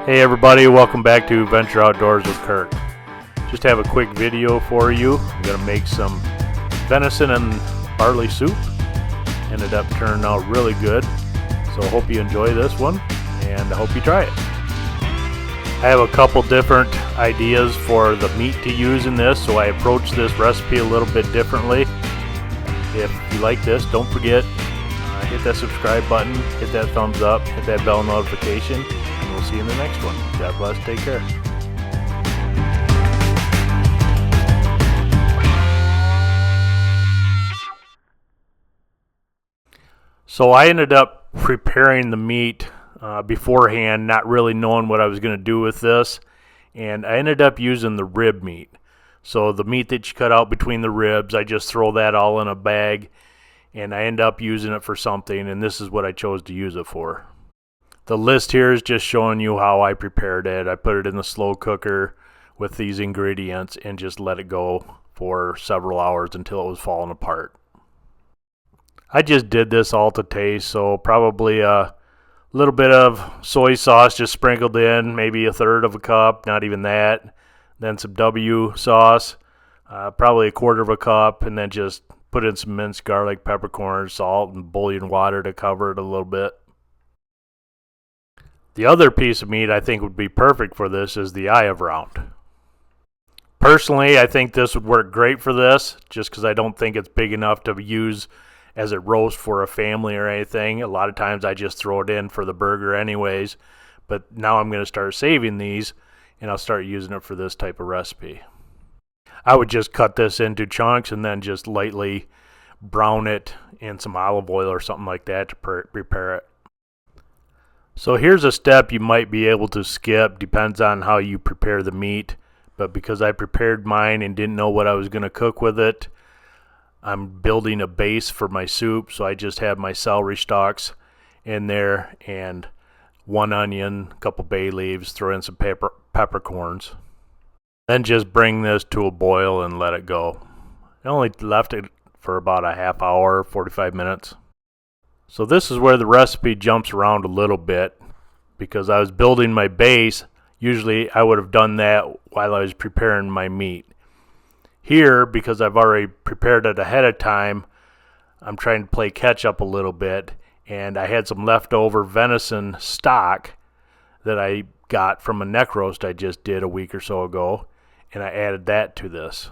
Hey everybody, welcome back to Venture Outdoors with Kirk. Just have a quick video for you. I'm going to make some venison and barley soup. Ended up turning out really good. So I hope you enjoy this one and I hope you try it. I have a couple different ideas for the meat to use in this, so I approach this recipe a little bit differently. If you like this, don't forget, hit that subscribe button, hit that thumbs up, hit that bell notification, and we'll see you in the next one. God bless, take care. So I ended up preparing the meat beforehand, not really knowing what I was going to do with this, and I ended up using the rib meat. So the meat that you cut out between the ribs, I just throw that all in a bag, and I end up using it for something, and this is what I chose to use it for. The list here is just showing you how I prepared it. I put it in the slow cooker with these ingredients and just let it go for several hours until it was falling apart. I just did this all to taste, so probably a little bit of soy sauce just sprinkled in, maybe a third of a cup, not even that. Then some W sauce, probably a quarter of a cup, and then just put in some minced garlic, peppercorns, salt, and bouillon water to cover it a little bit. The other piece of meat I think would be perfect for this is the eye of round. Personally, I think this would work great for this, just because I don't think it's big enough to use as a roast for a family or anything. A lot of times I just throw it in for the burger anyways, but now I'm going to start saving these, and I'll start using it for this type of recipe. I would just cut this into chunks and then just lightly brown it in some olive oil or something like that to prepare it. So here's a step you might be able to skip, depends on how you prepare the meat, but because I prepared mine and didn't know what I was going to cook with it, I'm building a base for my soup, so I just have my celery stalks in there and one onion, a couple bay leaves, throw in some peppercorns. Then just bring this to a boil and let it go. I only left it for about a half hour, 45 minutes. So this is where the recipe jumps around a little bit, because I was building my base. Usually I would have done that while I was preparing my meat. Here, because I've already prepared it ahead of time, I'm trying to play catch up a little bit, and I had some leftover venison stock that I got from a neck roast I just did a week or so ago, and I added that to this.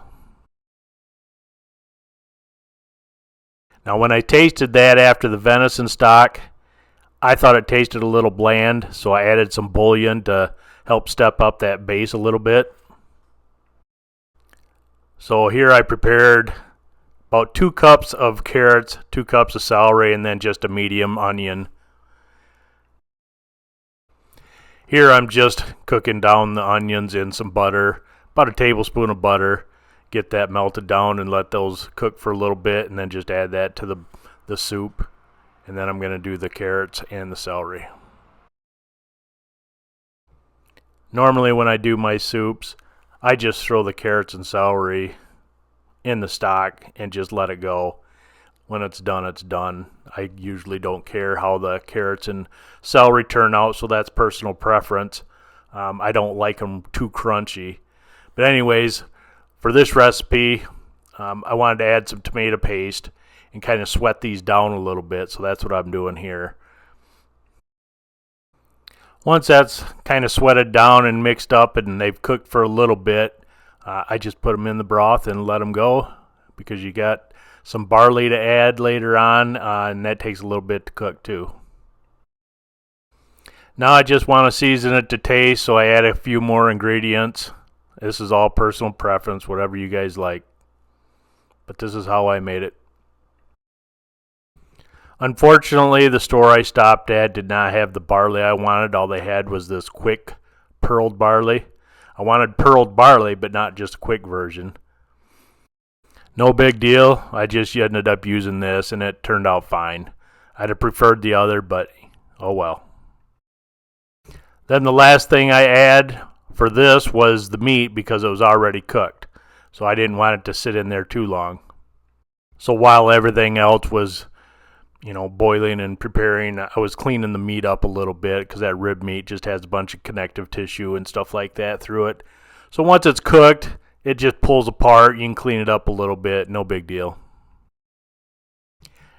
Now when I tasted that after the venison stock, I thought it tasted a little bland, so I added some bouillon to help step up that base a little bit. So here I prepared about 2 cups of carrots, 2 cups of celery, and then just a medium onion. Here I'm just cooking down the onions in some butter, about a tablespoon of butter. Get that melted down and let those cook for a little bit, and then just add that to the soup. And then I'm going to do the carrots and the celery. Normally when I do my soups, I just throw the carrots and celery in the stock and just let it go. When it's done, it's done. I usually don't care how the carrots and celery turn out, so that's personal preference. I don't like them too crunchy. But anyways, for this recipe, I wanted to add some tomato paste and kind of sweat these down a little bit, so that's what I'm doing here. Once that's kind of sweated down and mixed up and they've cooked for a little bit, I just put them in the broth and let them go, because you got some barley to add later on, and that takes a little bit to cook too. Now I just want to season it to taste, so I add a few more ingredients. This is all personal preference, whatever you guys like. But this is how I made it. Unfortunately, the store I stopped at did not have the barley I wanted. All they had was this quick pearled barley. I wanted pearled barley, but not just a quick version. No big deal. I just ended up using this, and it turned out fine. I'd have preferred the other, but oh well. Then the last thing I add for this was the meat, because it was already cooked. So I didn't want it to sit in there too long. So while everything else was boiling and preparing, I was cleaning the meat up a little bit because that rib meat just has a bunch of connective tissue and stuff like that through it. So once it's cooked, it just pulls apart. You can clean it up a little bit, no big deal.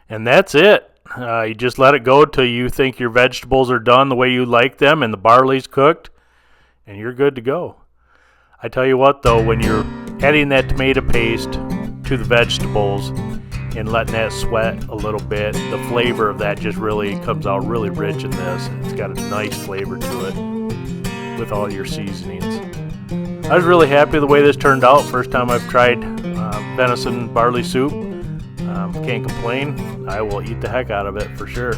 And that's it. You just let it go till you think your vegetables are done the way you like them and the barley's cooked, and you're good to go. I tell you what, though, when you're adding that tomato paste to the vegetables and letting that sweat a little bit, the flavor of that just really comes out really rich in this. It's got a nice flavor to it with all your seasonings. I was really happy the way this turned out. First time I've tried venison barley soup. Can't complain. I will eat the heck out of it for sure.